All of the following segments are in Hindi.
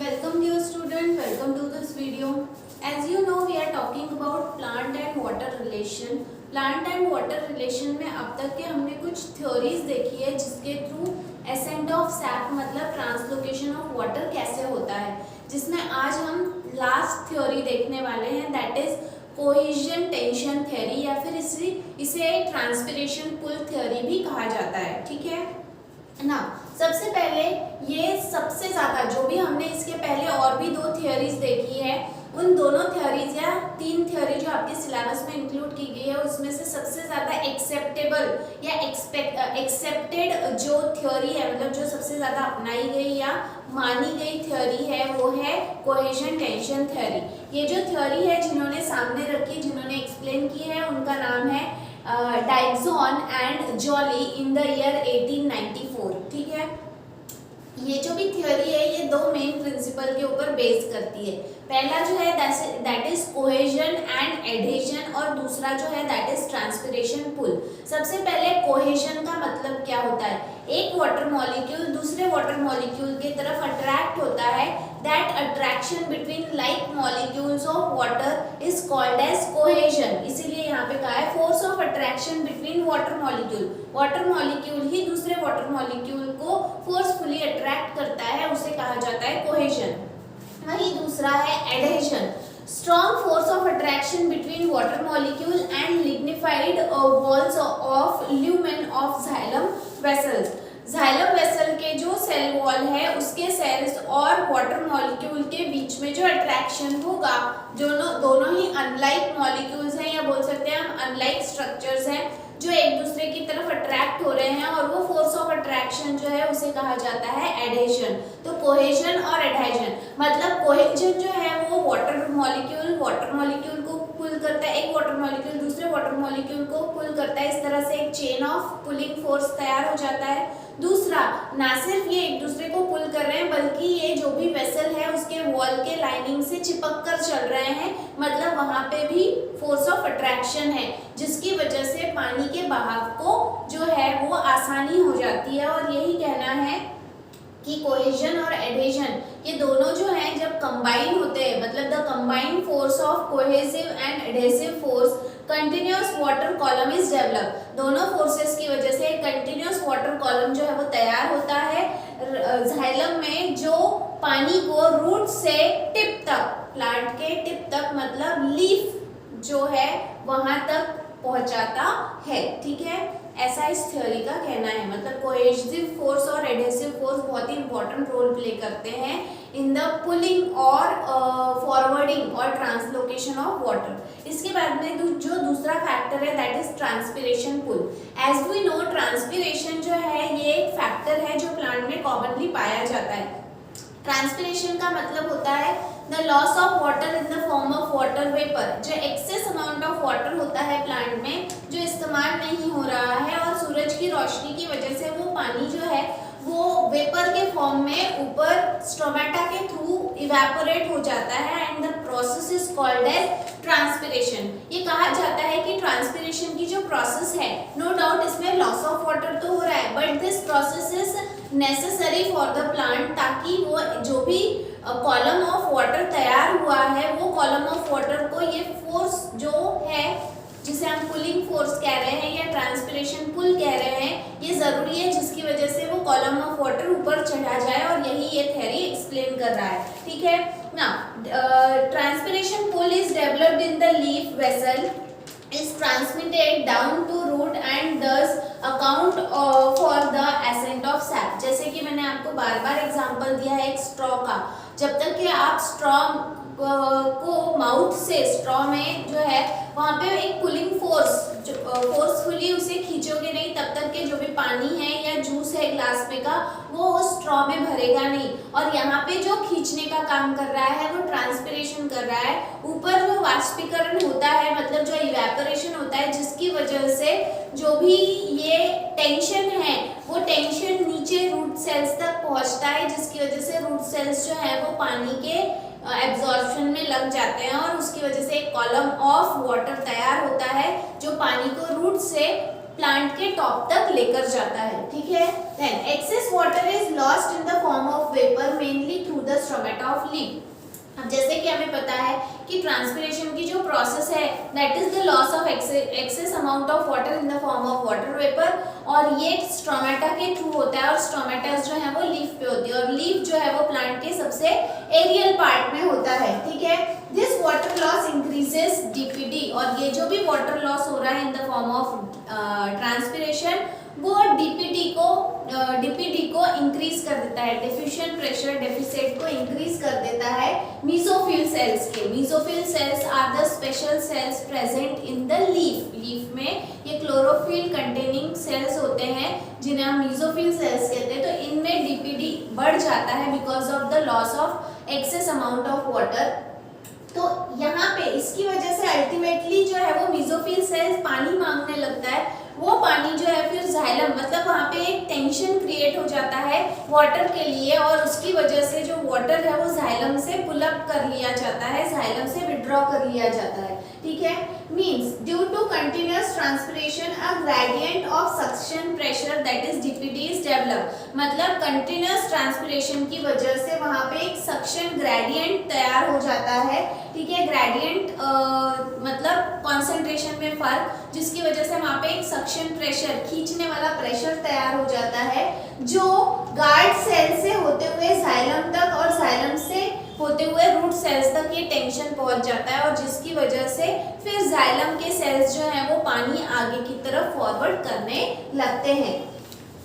Welcome dear student, welcome to this video. As you know we are talking about plant and water relation. Plant and water relation में अब तक के हमने कुछ theories देखी है जिसके थ्रू ascent of sap मतलब translocation of water कैसे होता है, जिसमें आज हम last theory देखने वाले हैं, that is cohesion tension theory या फिर इसे transpiration pull theory भी कहा जाता है. ठीक है ना. सबसे पहले ये सबसे ज़्यादा जो भी हमने इसके पहले और भी दो थियोरीज देखी है, उन दोनों थियोरीज या तीन थियोरी जो आपके सिलेबस में इंक्लूड की गई है उसमें से सबसे ज़्यादा एक्सेप्टेबल या एक्सेप्टेड जो थियोरी है, मतलब जो सबसे ज़्यादा अपनाई गई या मानी गई थियोरी है वो है कोहेशन टेंशन थियोरी. ये जो थियोरी है जिन्होंने सामने रखी, जिन्होंने एक्सप्लेन की है, उनका नाम है Dixon and Joly in the year 1894. ठीक है. ये जो भी थियोरी है ये दो मेन प्रिंसिपल के ऊपर बेस करती है. पहला जो है that is cohesion and adhesion और दूसरा जो है दैट इज ट्रांसपिरेशन पुल. सबसे पहले कोहेजन का मतलब क्या होता है, एक वाटर मॉलिक्यूल दूसरे वाटर मॉलिक्यूल की तरफ अट्रैक्ट होता है. That attraction between like molecules of water is called as cohesion. इसीलिए यहाँ पे कहा है force of attraction between water molecule. Water molecule ही दूसरे वाटर मॉलिक्यूल को फोर्सफुली अट्रैक्ट करता है, उसे कहा जाता है कोहेजन. वही दूसरा है adhesion. Strong force of attraction between water molecule and lignified walls of lumen of xylem vessels. Xylem vessel के जो सेल वॉल है उसके सेल्स और वाटर मॉलिक्यूल के बीच में जो अट्रैक्शन होगा, दोनों ही अनलाइक मॉलिक्यूल्स हैं या बोल सकते हैं हम अनलाइक स्ट्रक्चर्स हैं जो एक दूसरे की तरफ अट्रैक्ट हो रहे हैं, और वो फोर्स ऑफ अट्रैक्शन जो है उसे कहा जाता है एडहेजन. तो कोहेजन और एडहेजन मतलब कोहेजन जो है वो वाटर मॉलिक्यूल को पुल करता है, एक वाटर मॉलिक्यूल दूसरे वाटर मॉलिक्यूल को पुल करता है. इस तरह से एक चेन ऑफ पुलिंग फोर्स तैयार हो जाता है. दूसरा, ना सिर्फ ये एक दूसरे को पुल कर रहे हैं बल्कि ये जो भी वेसल है उसके वॉल के लाइनिंग से चिपक कर चल रहे हैं, मतलब वहां पे भी फोर्स ऑफ अट्रैक्शन है जिसकी वजह से पानी के बहाव को जो है वो आसानी हो जाती है. और यही कहना है कि कोहेजन और एडहेजन ये दोनों जो हैं जब कंबाइन होते हैं, मतलब the combined force of cohesive and adhesive force continuous water column is develop. दोनों फोर्सेस की वजह से कंटिन्यूअस वाटर कॉलम जो है वो तैयार होता है जाइलम में, जो पानी को रूट से टिप तक, प्लांट के टिप तक मतलब लीफ जो है वहां तक पहुंचाता है. ठीक है, ऐसा इस थ्योरी का कहना है. मतलब कोहेसिव फोर्स और एडहेसिव फोर्स बहुत ही इंपॉर्टेंट रोल प्ले करते हैं इन द पुलिंग और फॉरवर्डिंग और ट्रांसलोकेशन ऑफ वाटर. इसके बाद में जो दूसरा फैक्टर है that is transpiration pull. As we know transpiration जो है ये एक फैक्टर है जो प्लांट में कॉमनली पाया जाता है. ट्रांसपिरेशन का मतलब होता है the loss of water in the form of water vapour. जो एक्सेस अमाउंट ऑफ वाटर होता है प्लांट में जो इस्तेमाल नहीं हो रहा है और सूरज की रोशनी की वजह से वो पानी जो है वो वेपर के फॉर्म में ऊपर स्टोमेटा के थ्रू इवेपोरेट हो जाता है and the process is called as transpiration. ये कहा जाता है कि ट्रांसपिरेशन की जो प्रोसेस है, नो डाउट इसमें लॉस ऑफ वाटर तो हो रहा है but this process is necessary for the plant, ताकि वो जो भी कॉलम ऑफ वाटर तैयार हुआ है वो कॉलम ऑफ वाटर को ये फोर्स जो है जिसे हम पुलिंग फोर्स कह रहे हैं या ट्रांसपिरेशन पुल कह रहे हैं, ये जरूरी है जिसकी वजह से वो कॉलम ऑफ वाटर ऊपर चढ़ा जाए, और यही ये थ्योरी एक्सप्लेन कर रहा है. ठीक है ना. Transpiration pull is developed in the leaf vessel is transmitted down to root and thus account for the ascent of sap. जैसे कि मैंने आपको बार बार एग्जांपल दिया है एक स्ट्रॉ का. जब तक कि आप स्ट्रॉ को माउथ से स्ट्रॉ में जो है वहाँ पे एक पुलिंग फोर्सफुली उसे खींचोगे नहीं, तब तक के जो भी पानी है या जूस है ग्लास में का वो उस स्ट्रॉ में भरेगा नहीं. और यहाँ पे जो खींचने का काम कर रहा है वो ट्रांसपिरेशन कर रहा है. ऊपर जो वाष्पीकरण होता है मतलब जो इवेपोरेशन होता है जिसकी वजह से जो भी ये टेंशन है वो टेंशन नीचे रूट सेल्स तक पहुँचता है, जिसकी वजह से रूट सेल्स जो है वो पानी के एब्जॉर्प्शन में लग जाते हैं और उसकी वजह से एक कॉलम ऑफ वाटर तैयार होता है जो पानी को रूट से प्लांट के टॉप तक लेकर जाता है. ठीक है. Then excess water is lost in the form of vapour mainly through the stomata of leaf. अब जैसे कि हमें पता है कि ट्रांसपिरेशन की जो प्रोसेस है that is the loss of excess amount of water in the form of water vapour, और ये स्ट्रोमेटा के थ्रू होता है, और स्ट्रोमेटास जो है वो लीफ पे होती है, और लीफ जो है वो प्लांट के सबसे एरियल पार्ट में होता है, ठीक है। This water loss increases DPD, और ये जो भी वाटर लॉस हो रहा है in the form of transpiration वो डीपीडी को इंक्रीज कर देता है, डिफ्यूजन प्रेशर डेफिसिट को इंक्रीज कर देता है मीसोफिल सेल्स के। Mesophyll cells are the special cells present in the leaf. Leaf में ये क्लोरोफिल कंटेनिंग सेल्स होते हैं जिन्हें हम मीसोफिल सेल्स कहते हैं। तो इनमें डीपीडी बढ़ जाता है because of the loss of excess amount of water. तो यहाँ पे इसकी वजह से अल्टीमेटली जो है वो मीसोफिल सेल्स पानी मांगने लगता है, वो पानी जो है फिर जाइलम मतलब वहाँ पे एक टेंशन क्रिएट हो जाता है वाटर के लिए, और उसकी वजह से जो वाटर है वो जाइलम से पुल अप कर लिया जाता है, जाइलम से विड्रॉ कर लिया जाता है, ठीक है। Means due to continuous transpiration a gradient of suction pressure that is DPD is develop. मतलब कंटिन्यूअस ट्रांसपिरेशन की वजह से वहाँ पे एक सक्शन ग्रेडियंट तैयार हो जाता है, ठीक है। ग्रेडियंट मतलब कॉन्सेंट्रेशन में फर्क, जिसकी वजह से वहाँ पे एक सक्शन प्रेशर खींचने वाला प्रेशर तैयार हो जाता है, जो गार्ड सेल से होते हुए जाइलम तक और जाइलम से होते हुए रूट सेल्स तक ये टेंशन पहुंच जाता है, और जिसकी वजह से फिर जाइलम के सेल्स जो हैं वो पानी आगे की तरफ फॉरवर्ड करने लगते हैं।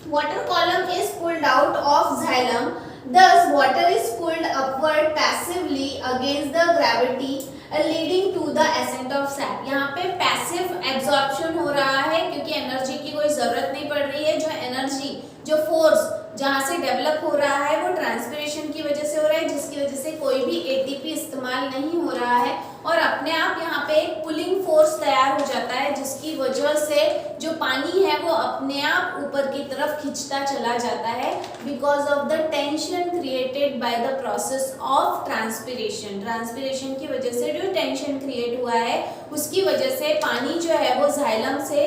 Water column is pulled out of xylem, thus water is pulled upward passively against the gravity leading to the ascent of sap। यहाँ पे पैसिव एब्जॉर्प्शन हो रहा है क्योंकि एनर्जी की कोई जरूरत नहीं पड़ रही है। जो एनर्जी जो फोर्स जहाँ से डेवलप हो रहा है वो ट्रांसपिरेशन की वजह से हो रहा है, जिसकी वजह से कोई भी एटीपी इस्तेमाल नहीं हो रहा है, और अपने आप यहाँ पे एक पुलिंग फोर्स तैयार हो जाता है, जिसकी वजह से जो पानी है वो अपने आप ऊपर की तरफ खींचता चला जाता है because of the tension created by the process of transpiration. Transpiration की वजह से जो टेंशन क्रिएट हुआ है उसकी वजह से पानी जो है वो जाइलम से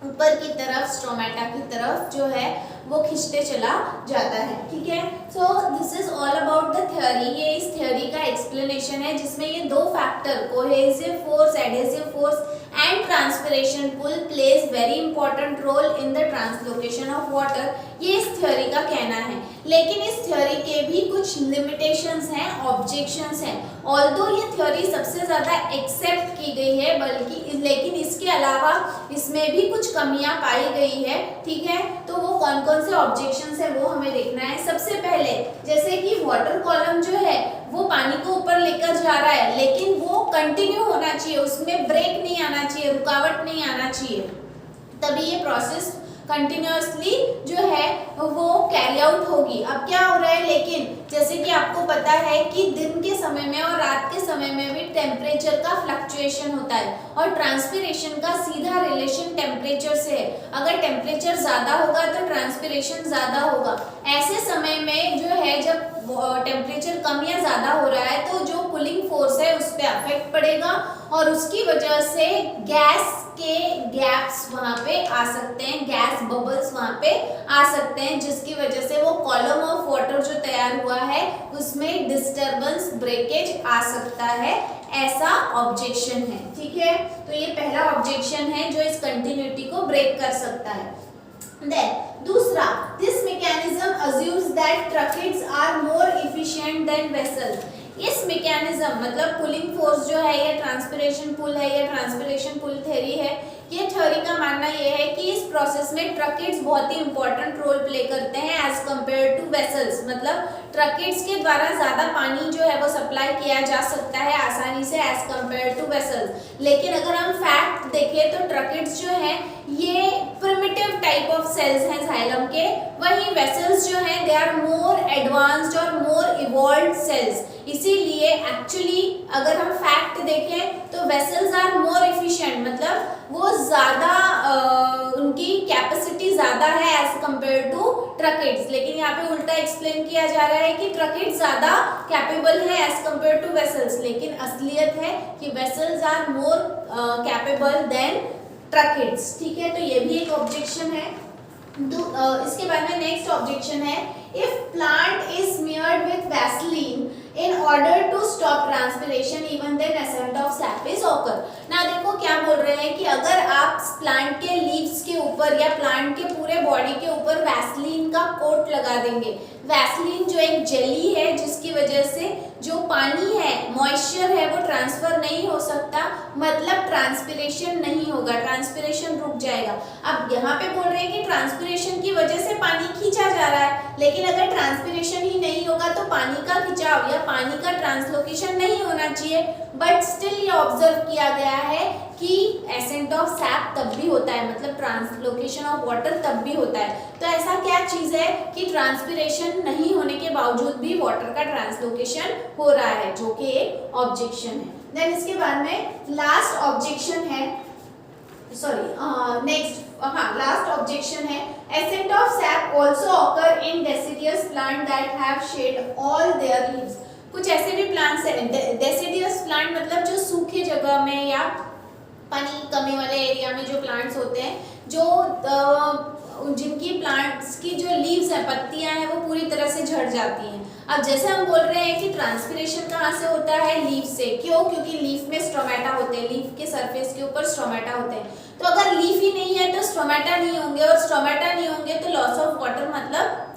ऊपर की तरफ स्ट्रोमेटा की तरफ जो है वो खींचते चला जाता है, ठीक है। So this is all about the theory. ये इस थ्योरी का एक्सप्लेनेशन है जिसमें ये दो factor cohesive force, adhesive force and transpiration pull plays very important role in the translocation of water, ये इस थ्योरी का कहना है। लेकिन इस थ्योरी के भी कुछ लिमिटेशंस हैं, ऑब्जेक्शंस हैं। ऑल्दो ये थ्योरी सबसे ज़्यादा एक्सेप्ट की गई है लेकिन इसके अलावा इसमें भी कुछ कमियां पाई गई है, ठीक है। तो वो कौन कौन से ऑब्जेक्शंस है वो हमें देखना है। सबसे पहले जैसे कि वाटर कॉलम जो है वो पानी को ऊपर लेकर जा रहा है, लेकिन वो कंटिन्यू होना चाहिए, उसमें ब्रेक नहीं आना चाहिए, रुकावट नहीं आना चाहिए, तभी ये प्रोसेस कंटिन्यूअसली जो है वो कैरी आउट होगी। अब क्या हो रहा है, लेकिन जैसे कि आपको पता है कि दिन के समय में और रात के समय में भी टेम्परेचर का फ्लक्चुएशन होता है, और ट्रांसपिरेशन का सीधा रिलेशन टेम्परेचर से है। अगर टेम्परेचर ज़्यादा होगा तो ट्रांसपिरेशन ज़्यादा होगा। ऐसे समय में जो है जब टेम्परेचर कम या ज़्यादा हो रहा है तो जो कूलिंग फोर्स है उस पर अफेक्ट पड़ेगा, और उसकी वजह से गैस के गैप्स वहाँ पे आ सकते हैं, गैस बबल्स वहाँ पे आ सकते हैं, जिसकी वजह से वो कॉलम ऑफ वाटर जो तैयार हुआ है उसमें डिस्टरबेंस, ब्रेकेज आ सकता है, ऐसा ऑब्जेक्शन है, ठीक है। तो ये पहला ऑब्जेक्शन है जो इस कंटिन्यूटी को ब्रेक कर सकता है। Then दूसरा, this mechanism assumes that tracheids are more efficient than vessels। इस मैकेनिज्म मतलब पुलिंग फोर्स जो है ये ट्रांसपिरेशन पुल है, ये ट्रांसपिरेशन पुल थ्योरी है। ये थ्योरी का मानना ये है कि इस प्रोसेस में ट्रकेट्स बहुत ही इंपॉर्टेंट रोल प्ले करते हैं एज कम्पेयर टू वेसल्स। मतलब ट्रकेट्स के द्वारा ज़्यादा पानी जो है वो सप्लाई किया जा सकता है आसानी से एज कम्पेयर टू वेसल्स। लेकिन अगर हम फैक्ट देखें तो ट्रकेट्स जो हैं ये प्रिमिटिव टाइप ऑफ सेल्स हैं जाइलम के, वहीं वेसल्स जो हैं दे आर मोर एडवांस्ड और मोर इवॉल्व्ड सेल्स। इसीलिए एक्चुअली अगर हम फैक्ट देखें तो वेसल्स आर मोर एफिशिएंट, मतलब वो ज़्यादा उनकी कैपेसिटी ज़्यादा है एज कम्पेयर टू ट्रकेट्स। लेकिन यहाँ पे उल्टा एक्सप्लेन किया जा रहा है कि ट्रकेट्स ज़्यादा कैपेबल है एज कम्पेयर टू वेसल्स, लेकिन असलियत है कि vessels are more capable than tracheids, ठीक है। तो ये भी एक ऑब्जेक्शन है। इसके बाद में नेक्स्ट ऑब्जेक्शन है, if plant is smeared with Vaseline order to stop transpiration even then ascent of sap is occur। ना देखो क्या बोल रहे हैं कि अगर आप प्लांट के लीव्स के ऊपर या प्लांट के पूरे बॉडी के ऊपर वैसलीन का कोट लगा देंगे, वैसलीन जो एक जेली है जिसकी वजह से जो पानी है, मॉइस्चर है, वो ट्रांसफर नहीं हो सकता, मतलब ट्रांसपिरेशन नहीं होगा, ट्रांसपिरेशन रुक जाएगा। अब यहाँ पे बोल रहे हैं कि ट्रांसपिरेशन की वजह से पानी खींचा जा रहा है, लेकिन अगर ट्रांसपिरेशन ही नहीं होगा तो पानी का खिंचाव या पानी का ट्रांसलोकेशन नहीं होना चाहिए। बट स्टिल ये ऑब्जर्व किया गया है कि एसेंट ऑफ सैप तब भी होता है, मतलब ट्रांसलोकेशन ऑफ वाटर तब भी होता है। तो ऐसा क्या चीज है कि ट्रांसपिरेशन नहीं होने के बावजूद भी वाटर का ट्रांसलोकेशन हो रहा है, जो कि एक ऑब्जेक्शन है। देन इसके बाद में लास्ट ऑब्जेक्शन है, लास्ट ऑब्जेक्शन है ascent of sap also occur in deciduous plant that have shed all their leaves. कुछ ऐसे भी प्लांट्स हैं, डेसिडियस प्लांट मतलब जो सूखे जगह में या पानी कमी वाले एरिया में जो प्लांट्स होते हैं, जो जिनकी प्लांट्स की जो लीव्स हैं, पत्तियां हैं, वो पूरी तरह से झड़ जाती हैं। अब जैसे हम बोल रहे हैं कि ट्रांसपिरेशन कहाँ से होता है, लीफ से। क्यों? क्योंकि लीफ में स्ट्रोमेटा होते हैं, लीफ के सरफेस के ऊपर स्ट्रोमेटा होते हैं। तो अगर लीफ ही नहीं है तो स्ट्रोमेटा नहीं होंगे, और स्ट्रोमेटा नहीं होंगे तो लॉस ऑफ वाटर मतलब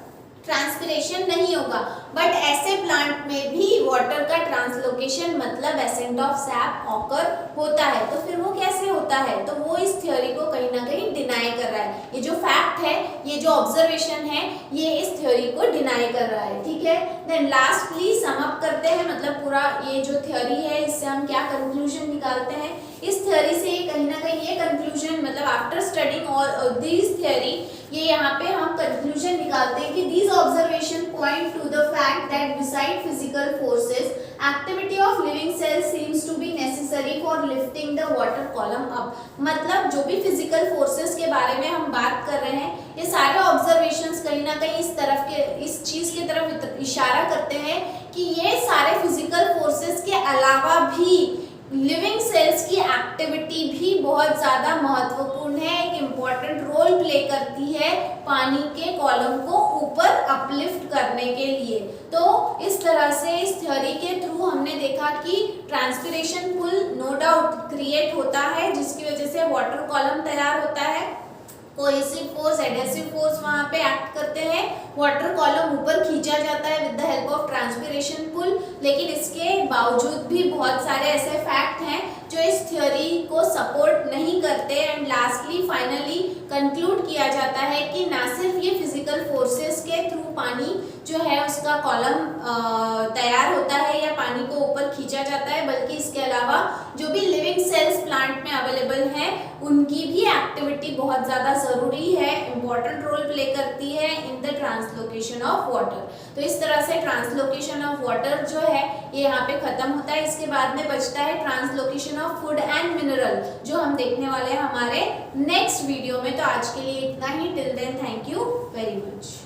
ट्रांसपिरेशन नहीं होगा। बट ऐसे प्लांट में भी वाटर का ट्रांसलोकेशन मतलब एसेंट ऑफ सैप ऑकर होता है। तो फिर वो कैसे होता है? तो वो इस थ्योरी को कहीं ना कहीं डिनाई कर रहा है। ये जो फैक्ट है, ये जो ऑब्जर्वेशन है, ये इस थ्योरी को डिनाई कर रहा है। ठीक है, देन लास्टली सम अप करते हैं, मतलब पूरा ये जो थ्योरी है इससे हम क्या कंक्लूजन निकालते हैं। इस थ्योरी से कहीं ना कहीं ये कंक्लूजन, मतलब after studying all this theory, ये यहाँ पे हम कंक्लूजन निकालते हैं कि these observation point to the fact that beside physical forces, activity of living cells seems to be necessary for lifting the water column up। मतलब जो भी physical forces के बारे में हम बात कर रहे हैं, ये सारे observations कहीं ना कहीं इस चीज के तरफ इशारा करते हैं कि ये सारे physical forces के अलावा भी लिविंग सेल्स की एक्टिविटी भी बहुत ज़्यादा महत्वपूर्ण है, एक इम्पॉर्टेंट रोल प्ले करती है पानी के कॉलम को ऊपर अपलिफ्ट करने के लिए। तो इस तरह से इस थ्योरी के थ्रू हमने देखा कि transpiration pull no doubt create होता है, जिसकी वजह से वाटर कॉलम तैयार होता है। कोहेसिव फोर्स, एडहेसिव फोर्स वहाँ पे एक्ट करते हैं, वाटर कॉलम ऊपर खींचा जाता है with the help of transpiration pull. लेकिन इसके बावजूद भी बहुत सारे ऐसे फैक्ट हैं जो इस थ्योरी को सपोर्ट नहीं करते। एंड लास्टली फाइनली कंक्लूड किया जाता है कि ना सिर्फ ये फिजिकल फोर्सेस के थ्रू पानी जो है उसका कॉलम तैयार होता है या पानी को ऊपर खींचा जाता है, बल्कि इसके अलावा जो भी लिविंग सेल्स प्लांट में अवेलेबल हैं उनकी भी एक्टिविटी बहुत ज़्यादा ज़रूरी है, इम्पॉर्टेंट रोल प्ले करती है in the translocation of water. तो इस तरह से ट्रांसलोकेशन ऑफ वाटर जो है ये यहाँ पे खत्म होता है। इसके बाद में बचता है translocation of food and mineral, जो हम देखने वाले हैं हमारे नेक्स्ट वीडियो में। तो आज के लिए इतना ही। Till then thank you very much.